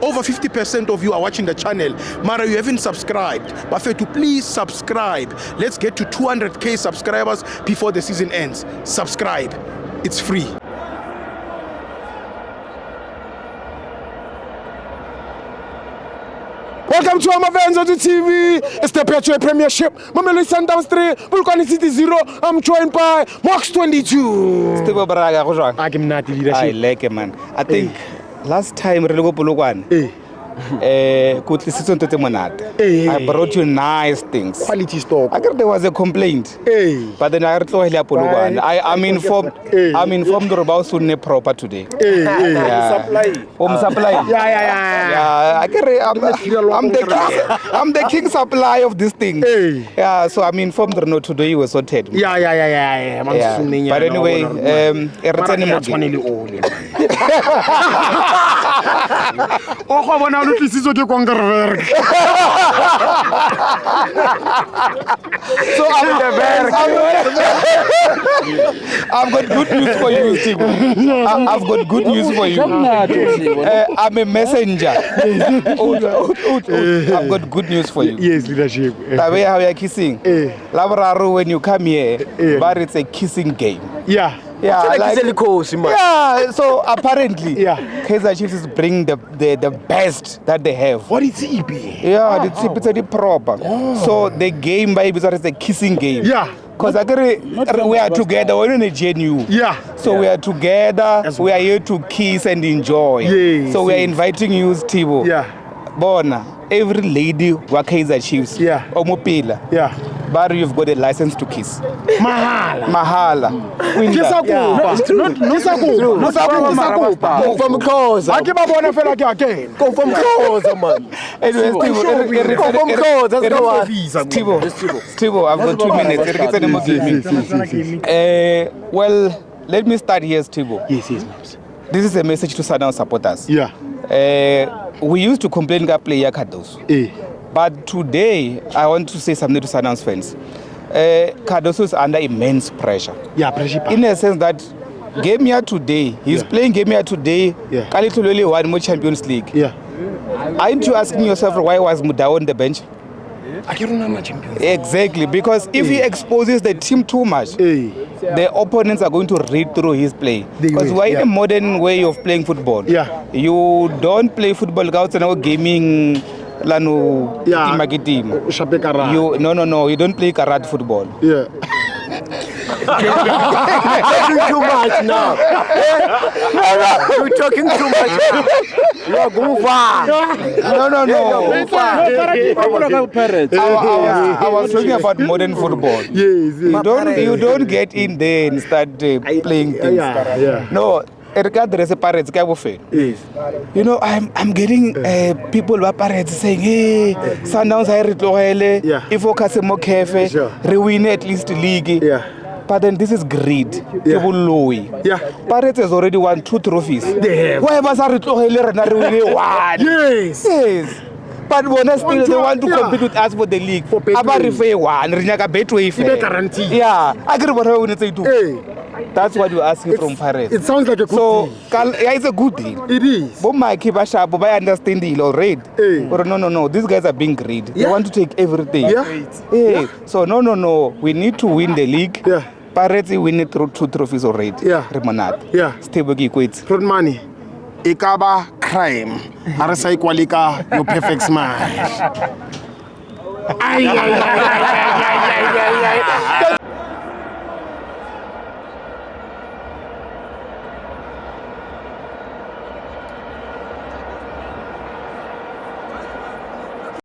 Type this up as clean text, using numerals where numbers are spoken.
Over 50% of you are watching the channel. Mara, you haven't subscribed. Bafethu, please subscribe. Let's get to 200k subscribers before the season ends. Subscribe. It's free. Welcome to our fans on the TV. It's the Petro Premiership. Mamelodi Sundowns 3, Bulkani City 0. I'm joined by Mox 22. Steve Braga, go jwang? I give not leadership. I like it, man. I think last time re le go Polokwane. Go tlisitse ntse monate. I brought you nice things. Quality stock. I guess there was a complaint. But then I re tlohela Polokwane. I'm informed about Sunne proper today. Supply. Supply. Yeah. I guess I'm the king supply of this thing. Yeah, so I'm informed that no today was sorted. Yeah. But anyway, So I'm the Berg. I've got good news for you, Steve. I've got good news for you. I'm a messenger. I've got good news for you. Yes, leadership. The way how you're kissing. Labraru, when you come here, but it's a kissing game. Yeah. So apparently, Kaizer Chiefs is bringing the best that they have. What is EB? Yeah, it's a proper. So the game by is a kissing game. Yeah. Because we are together, we're in a GNU. Yeah. So we are together, we are here to kiss and enjoy. Yes. So we are inviting you, Steve. Yeah. Bona, every lady wa Kaizer Chiefs. Yeah. Omopila. Yeah. But you've got a license to kiss. Mahala. Go from closer. I keep on going fella again. Go from closer, man. Anyway, Go from closer. That's the one. Steve, I've got 2 minutes. Well, let me start here, Steve. Yes, ma'am. This is a message to Sundowns supporters. Yeah. We used to complain about player Cardoso. But today, I want to say something to Sundowns fans. Cardoso is under immense pressure. Yeah, pressure. In a sense that game here today, he's playing game here today. Kalitulele won more Champions League. Yeah. Aren't you asking yourself why was Mudau on the bench? I can't remember champions. Exactly, because if he exposes the team too much, the opponents are going to read through his play. Because we're in a modern way of playing football. Yeah. You don't play football without gaming. No, you don't play karat football. Yeah. You're talking too much now. You're talking too much now. You're going far. No. I was talking about modern football. Yes. You don't get in there and start playing things. Yeah. No. Regardless of Pirates, Yes. you know, I'm getting people who are Pirates saying, hey, Sundowns are retlohele, if focus more careful, we win at least the league. Yeah. But then this is greed. Yeah. Pirates has already won 2 trophies. They have. Why was retlohele one? Yes. But still they want to compete with us for the league. Guarantee. Yeah, I agree with what you do. That's what you're asking from Pirates. It sounds like a good deal. Yeah, it's a good deal. It is. But my keeper sharp, I understand the already. But no. These guys are being greedy. They want to take everything. So no. We need to win the league. Yeah. Pirates win 2 trophies already. Remonat. Stable equates. Road money. Ikaba crime. Arasa equalika your perfect smile.